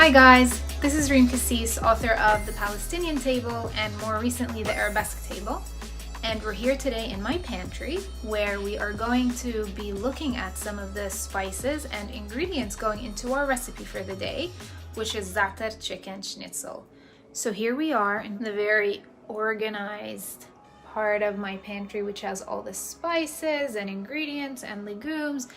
Hi guys, this is Reem Kassis, author of The Palestinian Table and more recently the Arabesque Table. And we're here today in my pantry where we are going to be looking at some of the spices and ingredients going into our recipe for the day, which is Za'atar chicken schnitzel. So here we are in the very organized part of my pantry, which has all the spices and ingredients and legumes.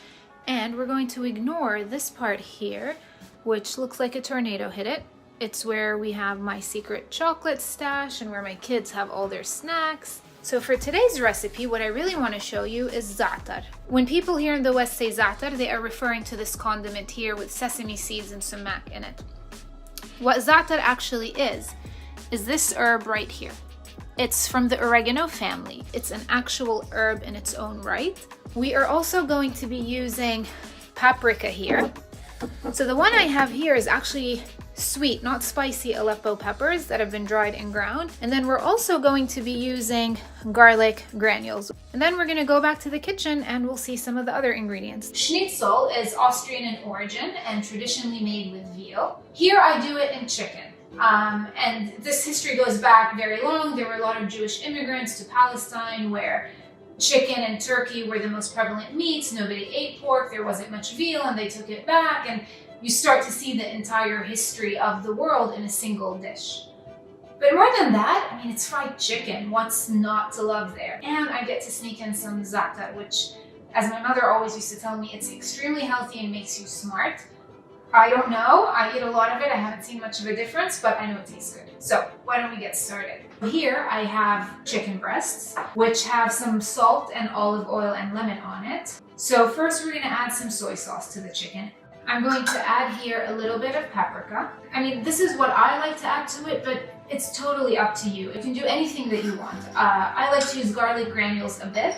And we're going to ignore this part here, which looks like a tornado hit it. It's where we have my secret chocolate stash and where my kids have all their snacks. So for today's recipe, what I really want to show you is Za'atar. When people here in the West say Za'atar, they are referring to this condiment here with sesame seeds and sumac in it. What Za'atar actually is this herb right here. It's from the oregano family. It's an actual herb in its own right. We are also going to be using paprika here. So the one I have here is actually sweet, not spicy Aleppo peppers that have been dried and ground. And then we're also going to be using garlic granules. And then we're gonna go back to the kitchen and we'll see some of the other ingredients. Schnitzel is Austrian in origin and traditionally made with veal. Here I do it in chicken. And this history goes back very long. There were a lot of Jewish immigrants to Palestine where chicken and turkey were the most prevalent meats. Nobody ate pork, there wasn't much veal, and they took it back. And you start to see the entire history of the world in a single dish. But more than that, I mean, it's fried chicken. What's not to love there? And I get to sneak in some za'atar, which, as my mother always used to tell me, it's extremely healthy and makes you smart. I don't know, I eat a lot of it, I haven't seen much of a difference, but I know it tastes good. So why don't we get started? Here I have chicken breasts, which have some salt and olive oil and lemon on it. So first we're gonna add some soy sauce to the chicken. I'm going to add here a little bit of paprika. I mean, this is what I like to add to it, but it's totally up to you. You can do anything that you want. I like to use garlic granules a bit.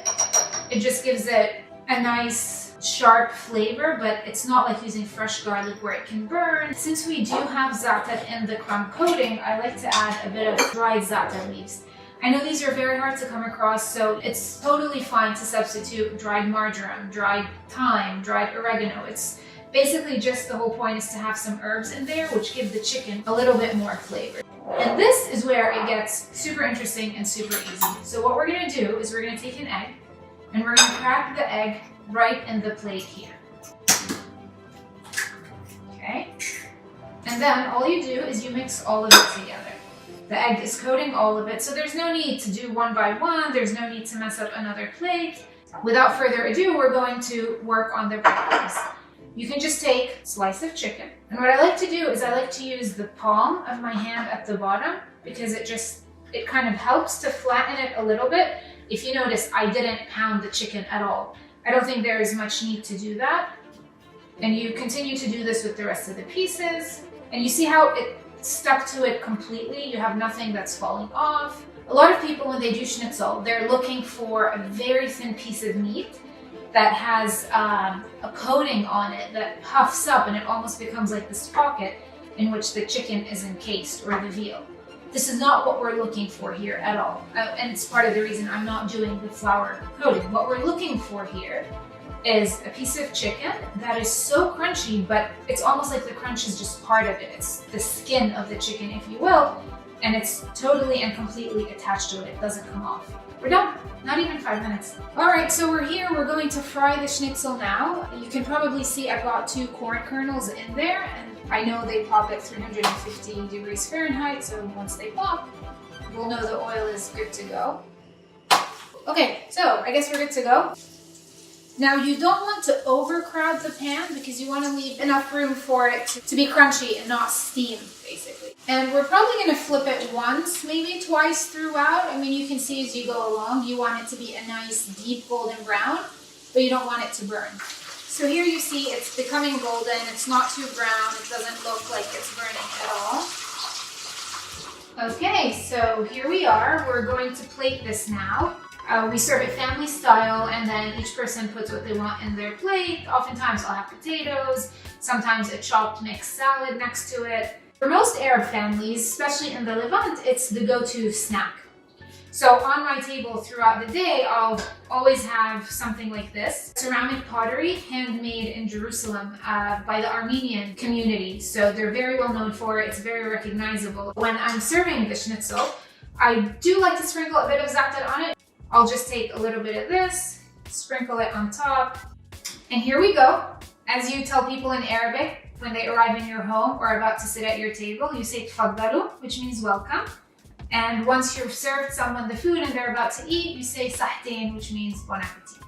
It just gives it a nice sharp flavor, but it's not like using fresh garlic where it can burn. Since we do have za'atar in the crumb coating, I like to add a bit of dried za'atar leaves. I know these are very hard to come across, so it's totally fine to substitute dried marjoram, dried thyme, dried oregano. It's basically just the whole point is to have some herbs in there, which give the chicken a little bit more flavor. And this is where it gets super interesting and super easy. So what we're gonna do is we're gonna take an egg and we're gonna crack the egg right in the plate here. Okay? And then all you do is you mix all of it together. The egg is coating all of it, so there's no need to do one by one. There's no need to mess up another plate. Without further ado, we're going to work on the breadcrumbs. You can just take a slice of chicken. And what I like to do is I like to use the palm of my hand at the bottom because it kind of helps to flatten it a little bit. If you notice, I didn't pound the chicken at all. I don't think there is much need to do that. And you continue to do this with the rest of the pieces. And you see how it stuck to it completely. You have nothing that's falling off. A lot of people, when they do schnitzel, they're looking for a very thin piece of meat that has a coating on it that puffs up and it almost becomes like this pocket in which the chicken is encased, or the veal. This is not what we're looking for here at all. And it's part of the reason I'm not doing the flour coating. What we're looking for here is a piece of chicken that is so crunchy, but it's almost like the crunch is just part of it. It's the skin of the chicken, if you will, and it's totally and completely attached to it. It doesn't come off. We're done. Not even 5 minutes. All right, so we're here. We're going to fry the schnitzel now. You can probably see I've got 2 corn kernels in there, and I know they pop at 350 degrees Fahrenheit, so once they pop, we'll know the oil is good to go. Okay, so I guess we're good to go. Now you don't want to overcrowd the pan because you want to leave enough room for it to be crunchy and not steam, basically. And we're probably going to flip it once, maybe twice throughout. I mean, you can see as you go along, you want it to be a nice deep golden brown, but you don't want it to burn. So here you see it's becoming golden, it's not too brown, it doesn't look like it's burning at all. Okay, so here we are. We're going to plate this now. We serve it family style, and then each person puts what they want in their plate. Oftentimes I'll have potatoes, sometimes a chopped mixed salad next to it. For most Arab families, especially in the Levant, it's the go-to snack. So on my table throughout the day, I'll always have something like this. Ceramic pottery, handmade in Jerusalem by the Armenian community. So they're very well known for it. It's very recognizable. When I'm serving the schnitzel, I do like to sprinkle a bit of za'atar on it. I'll just take a little bit of this, sprinkle it on top. And here we go. As you tell people in Arabic, when they arrive in your home or about to sit at your table, you say tfaddalu, which means welcome. And once you've served someone the food and they're about to eat, you say sahtain, which means bon appetit.